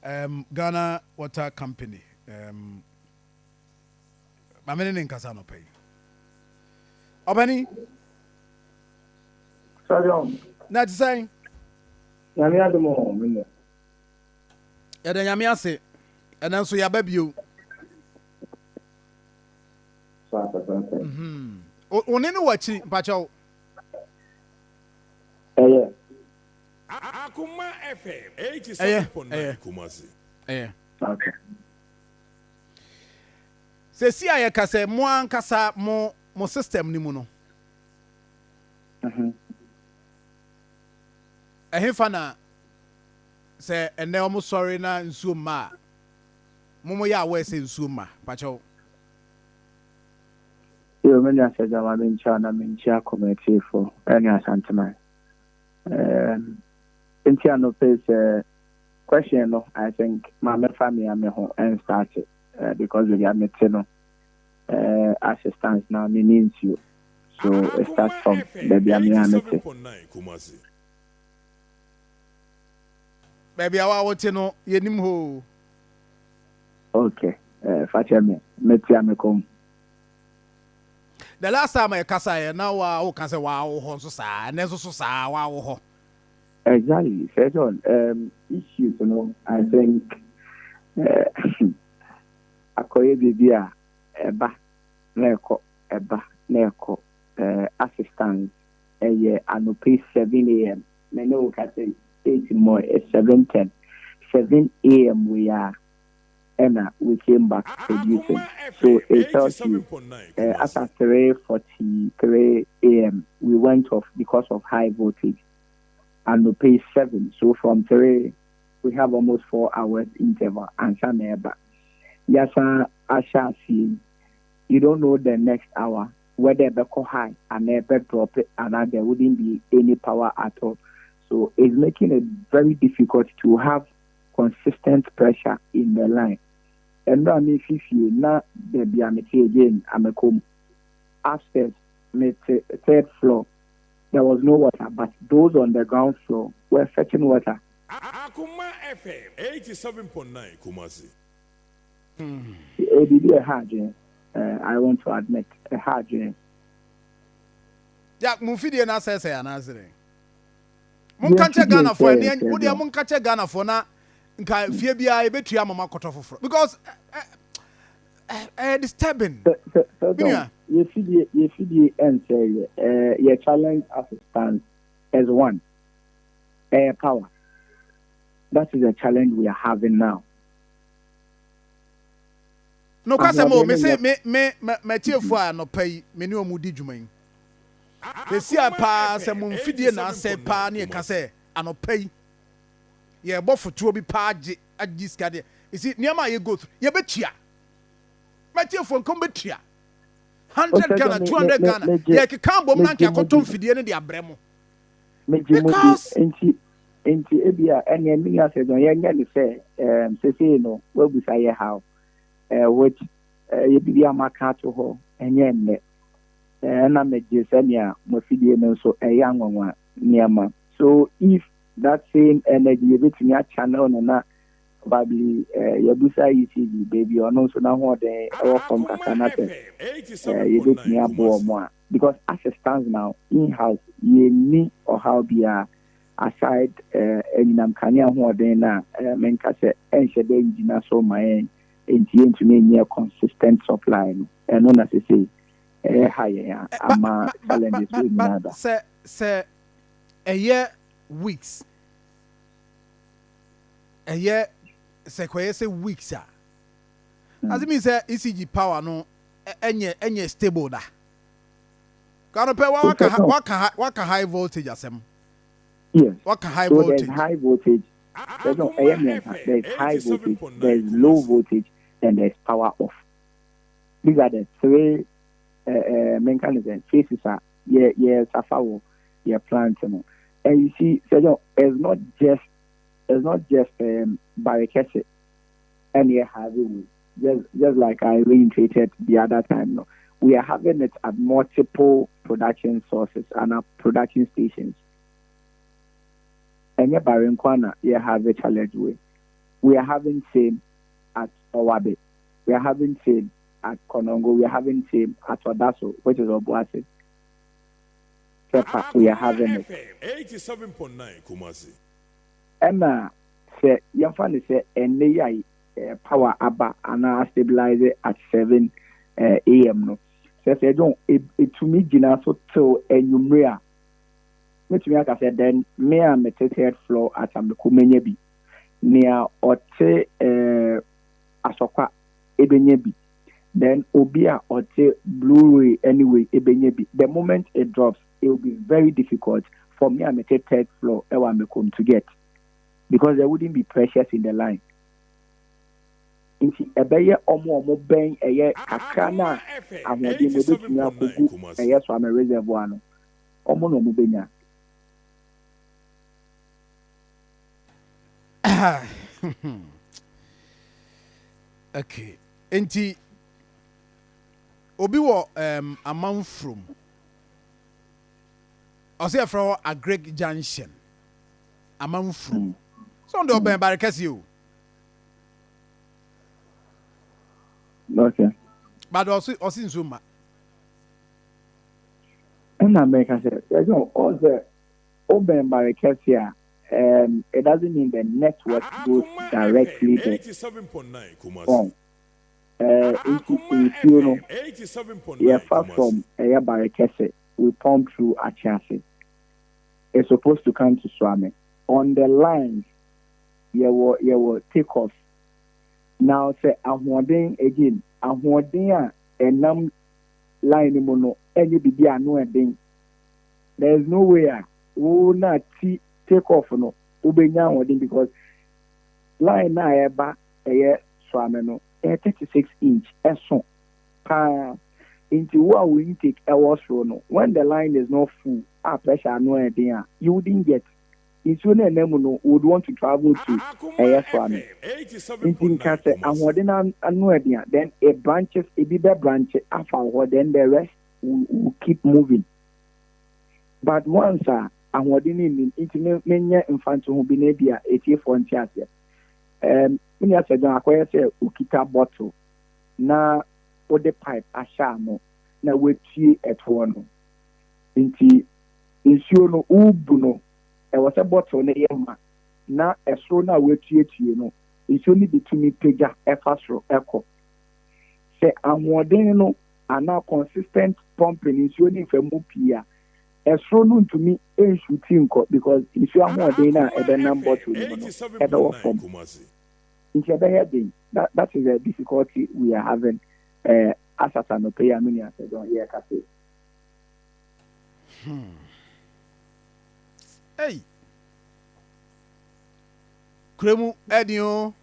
Ghana Water Company. My name is Kasano Pay. Obani? Sorry, Not saying. Yamia the more. Yeah, then Yamia say, and then so your baby you. Only watching, Pacho. Akoma FM 87.9 Kumasi. Okay. Se si aye ka se mo ankasa mo system ni mu no. Ehfa na se ene omo sorry na nsuo ma. Mo ya we se nsuo ma, Pacho. You many as a German China Mincha committee for any asantman. Intiano face question, no, I think my family am home and started because we are meeting assistance now means you. So it starts from the Biamianity. Baby, I want to know ye nim ho. Okay. Fatemi, Metiamekom. The last time I kasa now wa can say wow ho so sa, and so sa wow ho. Exactly. Second, issues, you know, I think akoye bibia eba neko assistance anope 7 a.m. Me no ka say 8 more 7:10. 7 a.m. we are and we came back producing. So it tells you after 3:43 a.m. we went off because of high voltage. And we pay 7. So from 3, we have almost 4 hours interval. And Shaneba. Yes, I shall see. You don't know the next hour whether they go high and they drop it, and there wouldn't be any power at all. So it's making it very difficult to have consistent pressure in the line. And now, if you not the Biamity again, I'm a come upstairs, third floor. There was no water, but those on the ground floor were fetching water. Akoma FM 87.9 Kumasi. It did a hard journey. I want to admit a hard journey. Yeah, Mufidi na say anasere. Mun kanche Ghana for any wo dia mun kanche Ghana for na nka fie bia e betua mama koto foforo because disturbing. You feed and say your challenge assistance as one air power. That is a challenge we are having now. No kwase mo me say me tiefo a no pay me ne omudi dwuman. They see a pa se mo mfidie na se pa na e ka se anopai. Ye bofotuo bi pa agi skade. You see niam ye go through. Ye betua. Me tiefo nkom betua. 100 Ghana, 200 Ghana. Yeah, can bomb nanki akoton fidie ne de abremo. Because enti ebia ene mi ase don ye nya ni say say no we bu say how which ye bi amaka to ho enye nne na meje senia mo fidie no so eya nwanwa niama. So if that same energy ye betumi a channel na probably Yabusa ECG baby or no so now what they from Kakanate you get me abo more because as it stands now in house you need or how be aside enyinam kania ho den na menka se enhye de engineer so my entie to me near consistent supply no and no na say higher ama challenges with another say a year weeks a year say weeks as it means ECG power no enye stable da can pay what high voltage asem. Yes, what high so voltage there's high voltage, there's no there's high voltage, there's low voltage, and there's power off. These are the three mechanisms phases are suffer planting, and you see so it's not just barricade and you have it just like I reiterated the other time. No, we are having it at multiple production sources and production stations. And your Baron Kwana, you have a challenge with. we are having same at Owabe. We are having same at Konongo. We are having same at Odaso, which is Obuasi. We are having it. 87.9 Kumasi. Emma say your fan say and power aba and stabilize it at 7 a.m. no. Say don't it to me gina so till enumera. Which me like I said then me am a third floor at Amekumenye bi. Near Ote Asokwa Ebenye bi. Then Obia Ote Blu-ray anyway Ebenye bi. The moment it drops, it will be very difficult for me I'm a third floor Ewa Mekom to get. Because there wouldn't be pressures in the line. Nti ebeye omo ben eye kakra na ahode mo betumi akogu eye so am reservoir no omo no mo benya. Okay. Nti obi wo amanfrom ose from Agreg Junction amanfrom so ndo ben barekasi o. Okay. But also in Zuma. And America said, all the open barricades it doesn't mean the network goes directly there. 87.9 From you know, yeah, far from a barricade, we pump through Achase. It's supposed to come to Swami. On the lines, you will take off. Now say ahoden again ahoden a enam line mo no any bibi anu eden there is no way wo na take off no ubenya ahoden because line na eba eye swame no 36 inch eso pa into what we intake was no when the line is not full pressure anu eden you wouldn't get. It's when a would want to travel to a swami. In Case and what then a branches, a bigger branch after what then the rest will keep moving. But once and what in internet many infants who be maybe a 84 years. When you said, I say, Ukita bottle now what the pipe a shamo now we tea at one. Inti insuno ubuno. There was a bottle on the yama. Now, a sooner we treat you know. It's only between Pega, Efasro, Echo. Say, I'm no, and now consistent pumping is only for Mupia. A sooner to me, a shooting because if you are more than a number to head off from. Into the heading, that is a difficulty we are having as a no pay a million. I don't hear cafe. Hey, Kremu Edio.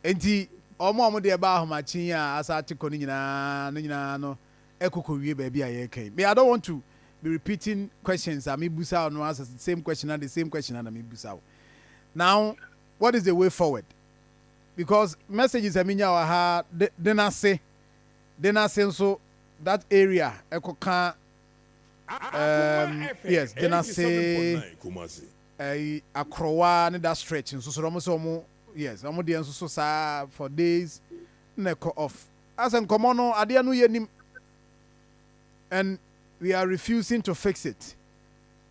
Enti omo de ba ahomachin ya asate ko nyina no ekoko wie ba bia ye kai. Me I don't want to be repeating questions. I me busa no answer the same question and the same question and me busa. Now, what is the way forward? Because messages aminya wa ha denase so that area ekoka yes, then I say Akrowa and that stretch and so almost yes, I'm the so for days neko off. As in Komono, Adianu Yenim, and we are refusing to fix it.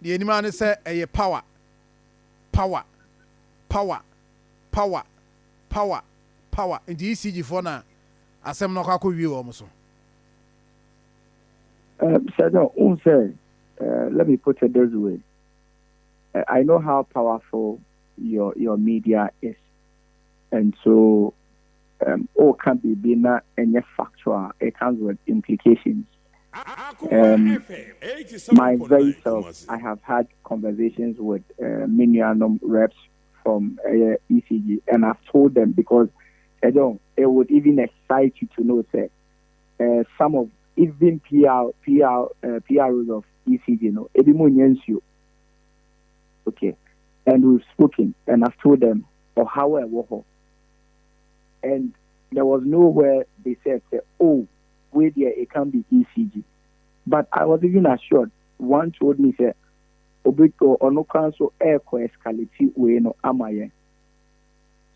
The enemy say a power. In the ECG for now, as I'm not going to view almost. Let me put it this way. I know how powerful your media is, and so all can be bina and yet factual. It comes with implications. My very self, I have had conversations with many reps from ECG, and I've told them because it would even excite you to know that some of even PROs of ECG, you. Okay. And we've spoken, and I've told them, or however, and there was nowhere they said, oh, wait there, it can be ECG. But I was even assured. One told me, obito ono so air escalate we no amaye.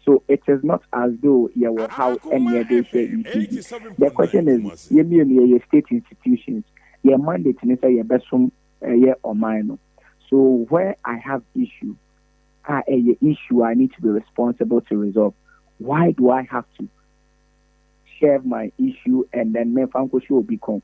So it is not as though you will how any other say issue. The question is, you state institutions, your mandate is your best from or mine. So where I have issue, a issue I need to be responsible to resolve. Why do I have to share my issue and then me fanko should become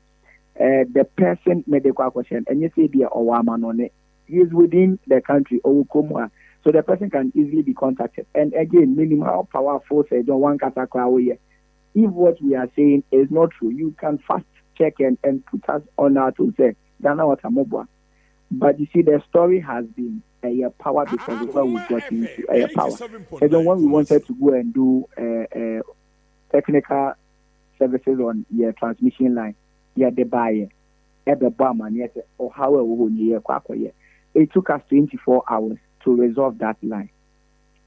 the person made the question and you say dear or on it is within the country or Akoma. So the person can easily be contacted. And again, minimal powerful say don't want katakwa. If what we are saying is not true, you can fast check and put us on our to say Ghana what a. But you see, the story has been a power because of where we got into a power. And then when we wanted to go and do technical services on your transmission line, the buyer, the barman, yes, or however it took us 24 hours to resolve that line.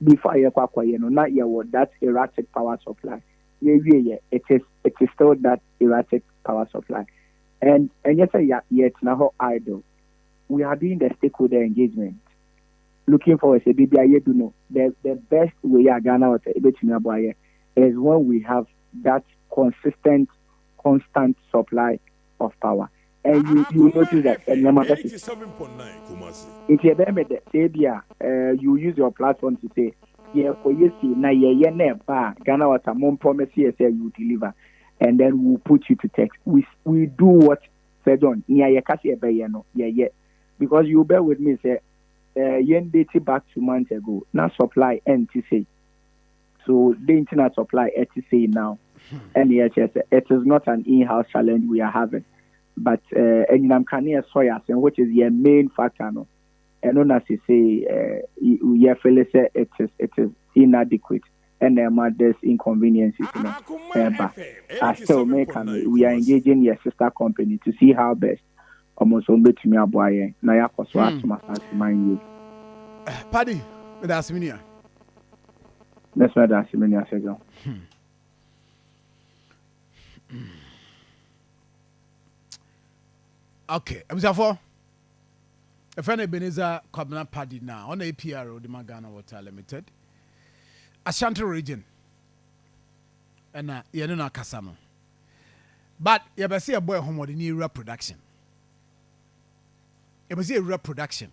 Before not that erratic power supply. It is still that erratic power supply. And yes, yet now idle. We are doing the stakeholder engagement. Looking for a BBI, you know, the best way Ghana is when we have that consistent, constant supply of power. And you notice that you use your platform to say, Ghana water mom promise you deliver, and then we'll put you to text. We do what said on because you bear with me, say yen dated back 2 months ago. Now supply NTC. So the internet supply NTC now. And yes, it is not an in-house challenge we are having. But and I'm canning soya, which is your main factor, no. And on as you say, you feel it is inadequate, and there's inconveniences, you know. But I still we are engaging your sister company to see how best almost on to me a boy. Now you have to mind you. Paddy, that's me. That's why that's me. I said. Okay, I'm sorry. A friend Ebenezer Kwabena Paddy now on APR the Ghana Water Limited, Ashanti region, and Yanuna Kasano. But you ever see a boy home with new production? You ever see a reproduction?